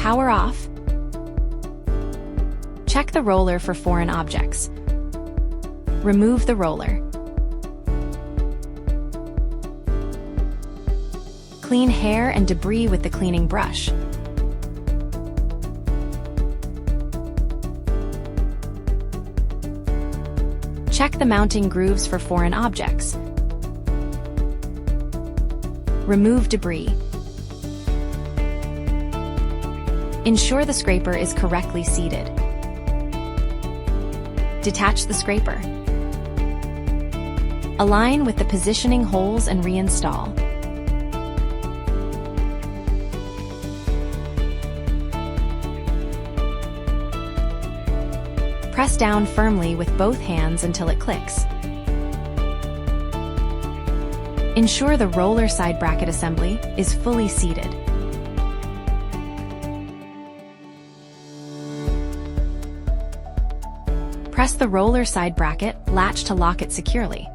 Power off. Check the roller for foreign objects. Remove the roller. Clean hair and debris with the cleaning brush. Check the mounting grooves for foreign objects. Remove debris. Ensure the scraper is correctly seated. Detach the scraper. Align with the positioning holes and reinstall. Press down firmly with both hands until it clicks. Ensure the roller side bracket assembly is fully seated. Press the roller side bracket latch to lock it securely.